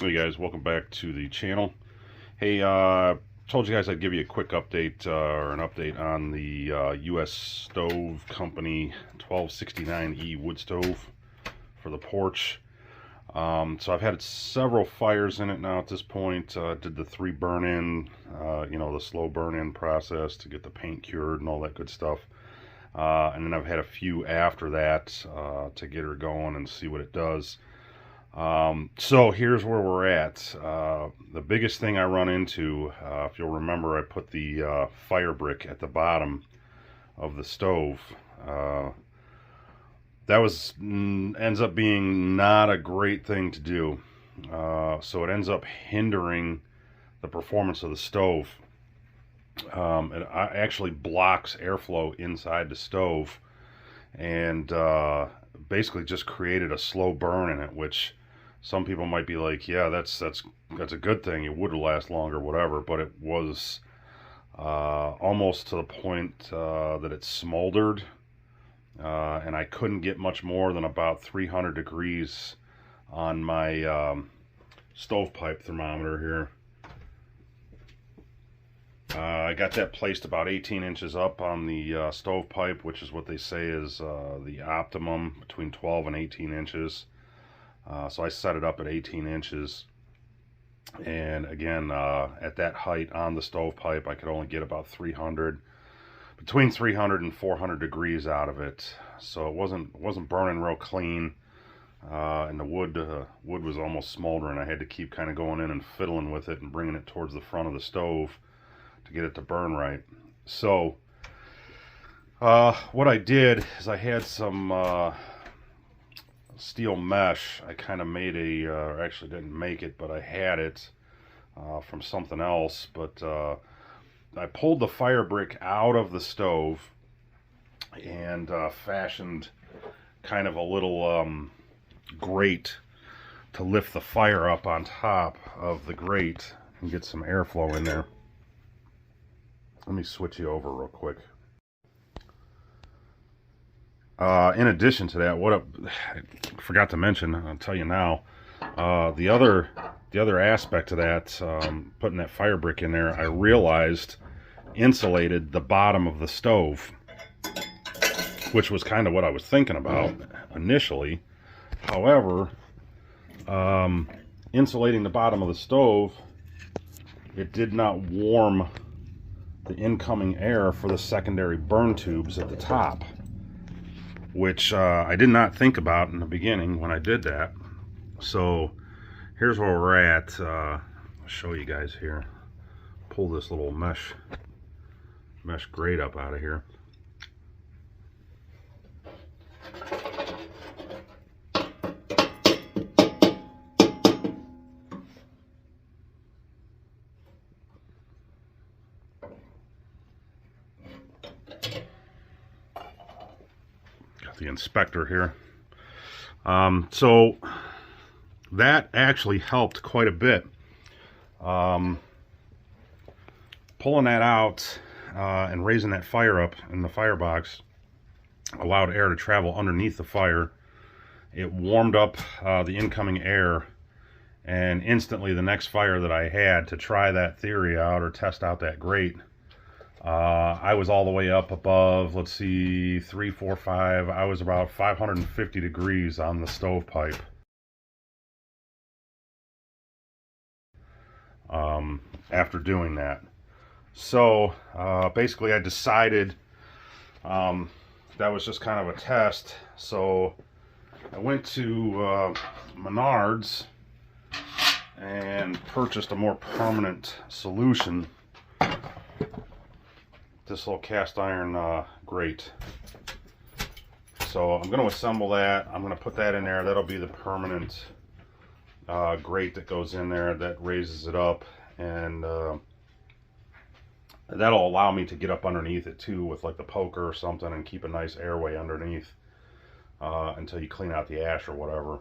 Hey guys, welcome back to the channel. Hey, told you guys I'd give you a quick update or an update on the U.S. Stove Company 1269E wood stove for the porch. So I've had several fires in it now at this point. Did the 3 burn-in, the slow burn-in process to get the paint cured and all that good stuff. And then I've had a few after that to get her going and see what it does. So here's where we're at. The biggest thing I run into, if you'll remember, I put the fire brick at the bottom of the stove. That ends up being not a great thing to do. So it ends up hindering the performance of the stove. It actually blocks airflow inside the stove, and basically just created a slow burn in it, which some people might be like, yeah, that's a good thing, it would last longer, whatever. But it was almost to the point that it smoldered, and I couldn't get much more than about 300 degrees on my stovepipe thermometer here. I got that placed about 18 inches up on the stovepipe, which is what they say is the optimum, between 12 and 18 inches. So I set it up at 18 inches. And again, at that height on the stovepipe, I could only get about between 300 and 400 degrees out of it. So it wasn't burning real clean. And the wood was almost smoldering. I had to keep kind of going in and fiddling with it and bringing it towards the front of the stove to get it to burn right. So what I did is I had some steel mesh. I kind of made actually didn't make it, but I had it from something else. But I pulled the fire brick out of the stove and fashioned kind of a little grate to lift the fire up on top of the grate and get some airflow in there. Let me switch you over real quick. In addition to that, I forgot to mention, I'll tell you now, the other aspect of that, putting that fire brick in there, I realized insulated the bottom of the stove, which was kind of what I was thinking about initially. However, insulating the bottom of the stove, it did not warm the incoming air for the secondary burn tubes at the top, which I did not think about in the beginning when I did that. So here's where we're at. I'll show you guys here. Pull this little mesh grate up out of here. The inspector here. So that actually helped quite a bit. Pulling that out and raising that fire up in the firebox allowed air to travel underneath the fire. It warmed up the incoming air, and instantly the next fire that I had to try that theory out or test out that grate, I was all the way up above, let's see, 3, 4, 5. I was about 550 degrees on the stovepipe. After doing that. So basically I decided that was just kind of a test. So I went to Menards and purchased a more permanent solution. This little cast iron grate. So I'm going to assemble that. I'm going to put that in there. That'll be the permanent grate that goes in there that raises it up, and that'll allow me to get up underneath it too with like the poker or something and keep a nice airway underneath until you clean out the ash or whatever.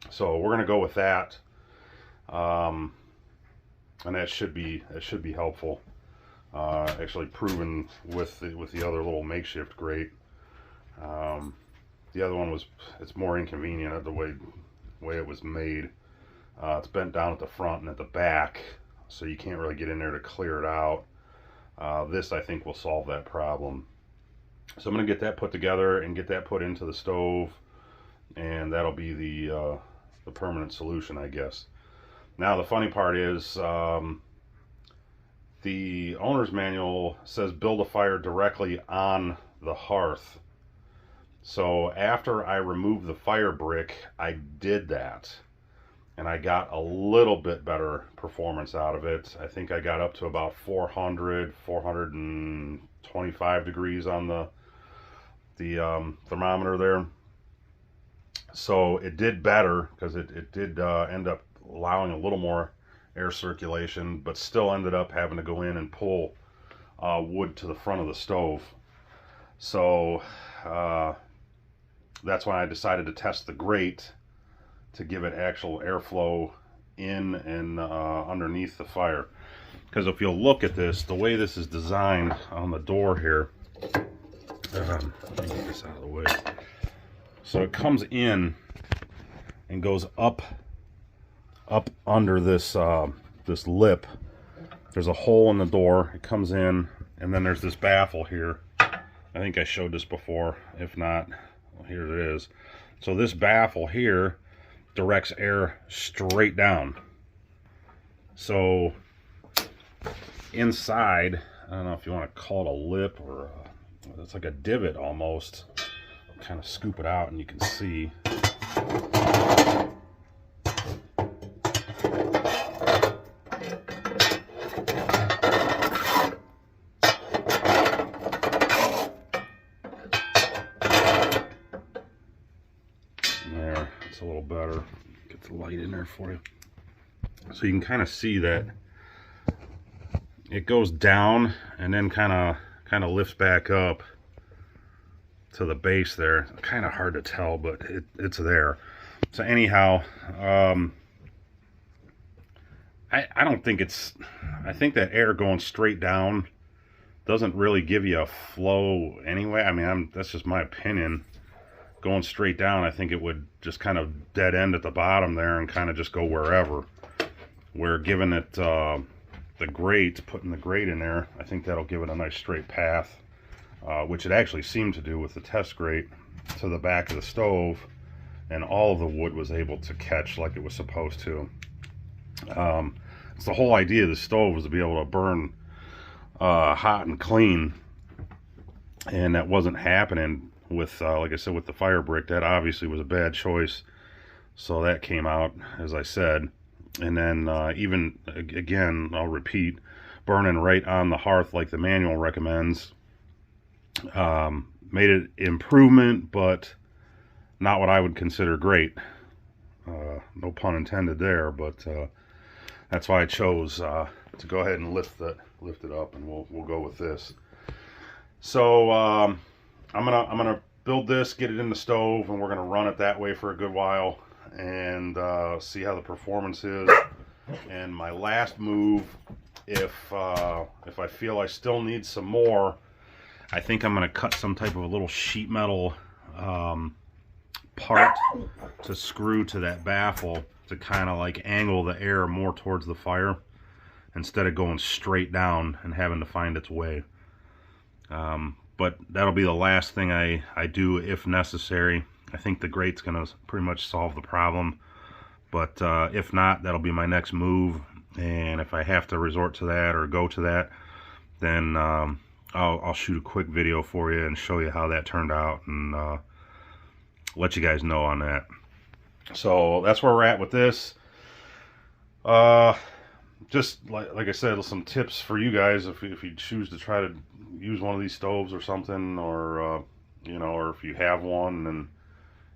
So we're going to go with that, and that should be helpful. Actually proven with the other little makeshift grate. The other one it's more inconvenient the way it was made. It's bent down at the front and at the back, so you can't really get in there to clear it out. This, I think, will solve that problem. So I'm going to get that put together and get that put into the stove, and that'll be the permanent solution, I guess. Now the funny part is, the owner's manual says build a fire directly on the hearth. So after I removed the fire brick, I did that, and I got a little bit better performance out of it. I think I got up to about 425 degrees on the thermometer there. So it did better, because it did end up allowing a little more air circulation, but still ended up having to go in and pull wood to the front of the stove. So that's why I decided to test the grate to give it actual airflow in and underneath the fire. Because if you'll look at this, the way this is designed on the door here, let me get this out of the way. So it comes in and goes up under this this lip. There's a hole in the door. It comes in, and then there's this baffle here. I think I showed this before. If not, well, here it is. So this baffle here directs air straight down. So inside, I don't know if you want to call it a lip or it's like a divot almost. I'll kind of scoop it out and you can see. There, it's a little better. Get the light in there for you. So you can kind of see that it goes down and then kind of lifts back up to the base there. Kind of hard to tell, but it's there. So anyhow, I don't think it's, I think that air going straight down doesn't really give you a flow anyway. I mean, that's just my opinion. Going straight down, I think it would just kind of dead end at the bottom there and kind of just go wherever. Where giving it the grate, putting the grate in there, I think that'll give it a nice straight path, which it actually seemed to do with the test grate to the back of the stove, and all of the wood was able to catch like it was supposed to. It's the whole idea of the stove was to be able to burn hot and clean, and that wasn't happening with, like I said, with the fire brick. That obviously was a bad choice, so that came out, as I said. And then even, again, I'll repeat, burning right on the hearth like the manual recommends, made it improvement, but not what I would consider great. No pun intended there, but that's why I chose to go ahead and lift it up, and we'll go with this. So I'm gonna build this, get it in the stove, and we're gonna run it that way for a good while and see how the performance is. And my last move, if I feel I still need some more, I think I'm gonna cut some type of a little sheet metal part to screw to that baffle to kind of like angle the air more towards the fire instead of going straight down and having to find its way. But that'll be the last thing I do if necessary. I think the grate's gonna pretty much solve the problem, but if not, that'll be my next move. And if I have to resort to that or go to that, then I'll shoot a quick video for you and show you how that turned out, and let you guys know on that. So that's where we're at with this. Just like I said, some tips for you guys if you choose to try to use one of these stoves or something, or you know, or if you have one and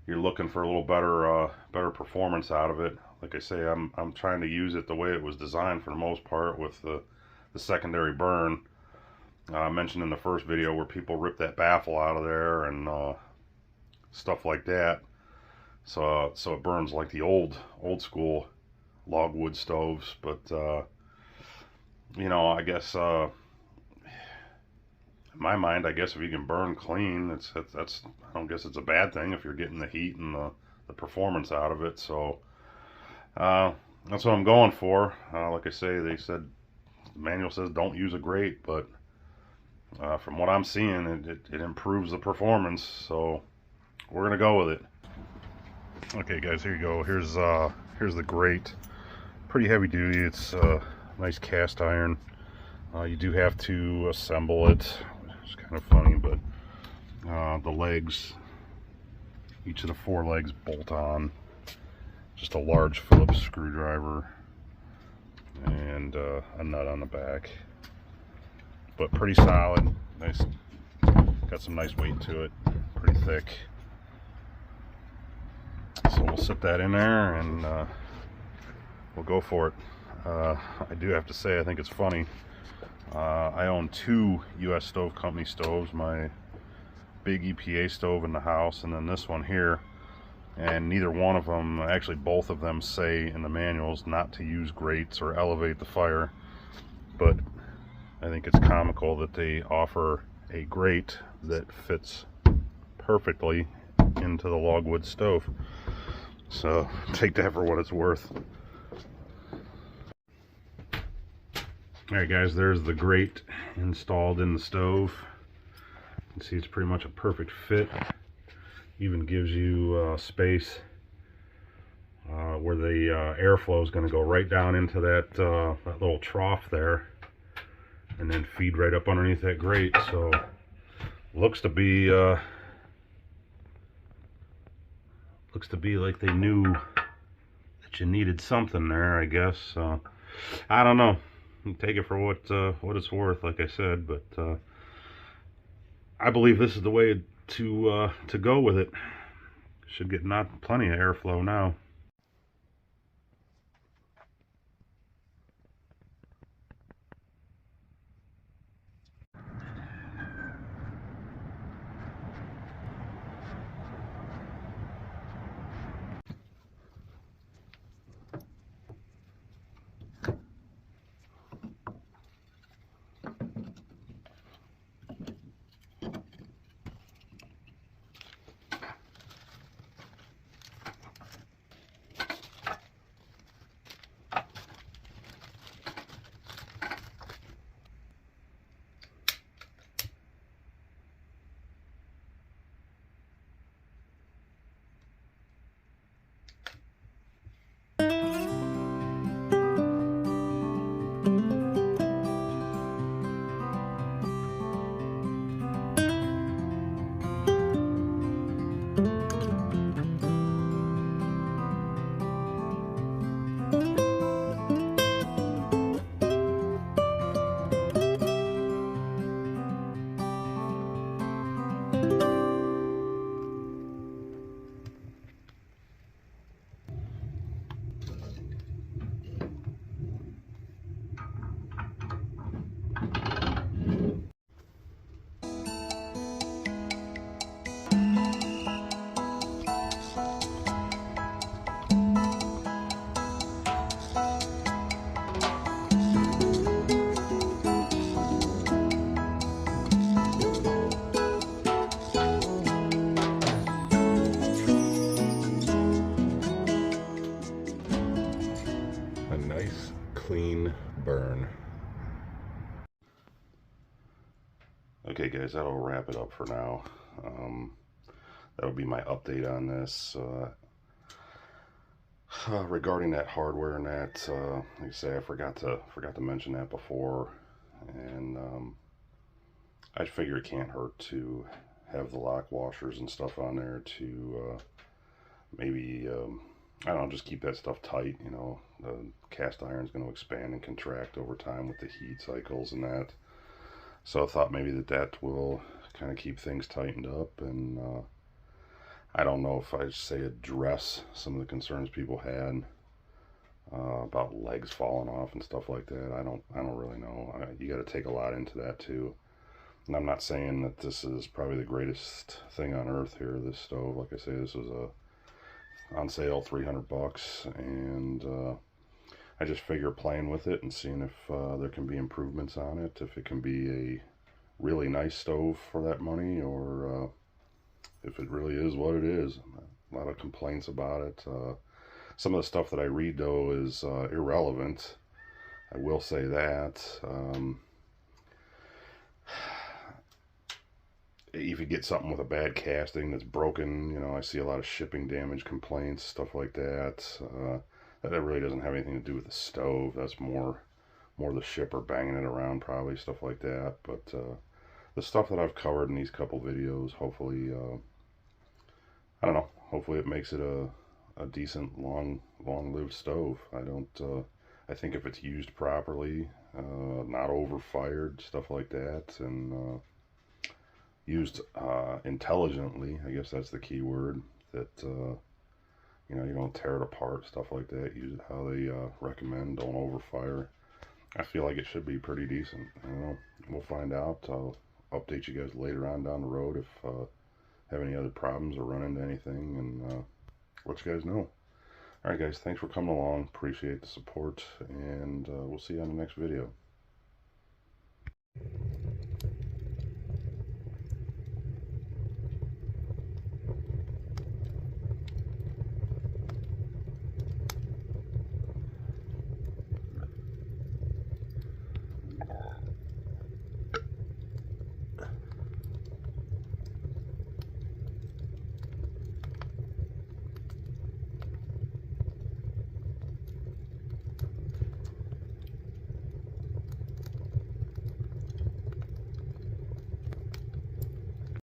you're looking for a little better performance out of it. Like I say, I'm trying to use it the way it was designed for the most part, with the secondary burn. I mentioned in the first video where people rip that baffle out of there and stuff like that. So it burns like the old school Logwood stoves. But you know, I guess in my mind, I guess if you can burn clean, that's I don't guess it's a bad thing if you're getting the heat and the performance out of it. So That's what I'm going for. Like I say, they said the manual says don't use a grate, but from what I'm seeing, it improves the performance. So we're gonna go with it. Okay, guys, here you go. Here's the grate. Pretty heavy duty. It's nice cast iron. You do have to assemble it. It's kind of funny, but the legs, each of the 4 legs bolt on. Just a large Phillips screwdriver and a nut on the back. But pretty solid. Nice. Got some nice weight to it. Pretty thick. So we'll sit that in there and we'll go for it. I do have to say, I think it's funny. I own 2 U.S. Stove Company stoves. My big EPA stove in the house, and then this one here. And neither one of them, actually both of them, say in the manuals not to use grates or elevate the fire. But I think it's comical that they offer a grate that fits perfectly into the Logwood stove. So take that for what it's worth. Alright guys, there's the grate installed in the stove. You can see it's pretty much a perfect fit. Even gives you space where the airflow is going to go right down into that, that little trough there, and then feed right up underneath that grate. So looks to be like they knew that you needed something there, I guess. I don't know. Take it for what it's worth, like I said, but I believe this is the way to go with it. Should get not plenty of airflow now. A nice clean burn. Okay guys, that'll wrap it up for now. That'll be my update on this. Regarding that hardware and that, like I say, I forgot to mention that before, and I figure it can't hurt to have the lock washers and stuff on there to maybe I don't know, just keep that stuff tight. You know, the cast iron is going to expand and contract over time with the heat cycles and that. So I thought maybe that will kind of keep things tightened up, and I don't know if I'd say address some of the concerns people had about legs falling off and stuff like that. I don't really know. You got to take a lot into that too. And I'm not saying that this is probably the greatest thing on earth here, this stove. Like I say, this was on sale, $300, and I just figure playing with it and seeing if there can be improvements on it, if it can be a really nice stove for that money, or if it really is what it is. A lot of complaints about it. Some of the stuff that I read, though, is irrelevant. I will say that. If you get something with a bad casting that's broken, you know, I see a lot of shipping damage complaints, stuff like that. That really doesn't have anything to do with the stove. That's more the shipper banging it around, probably, stuff like that. But the stuff that I've covered in these couple videos, hopefully, I don't know, hopefully it makes it a decent, long-lived stove. I think if it's used properly, not over-fired, stuff like that, and used intelligently, I guess that's the key word, that, you know, you don't tear it apart, stuff like that. Use it how they recommend, don't overfire. I feel like it should be pretty decent. I don't know. We'll find out. I'll update you guys later on down the road if have any other problems or run into anything, and let you guys know. Alright guys, thanks for coming along. Appreciate the support, and we'll see you on the next video.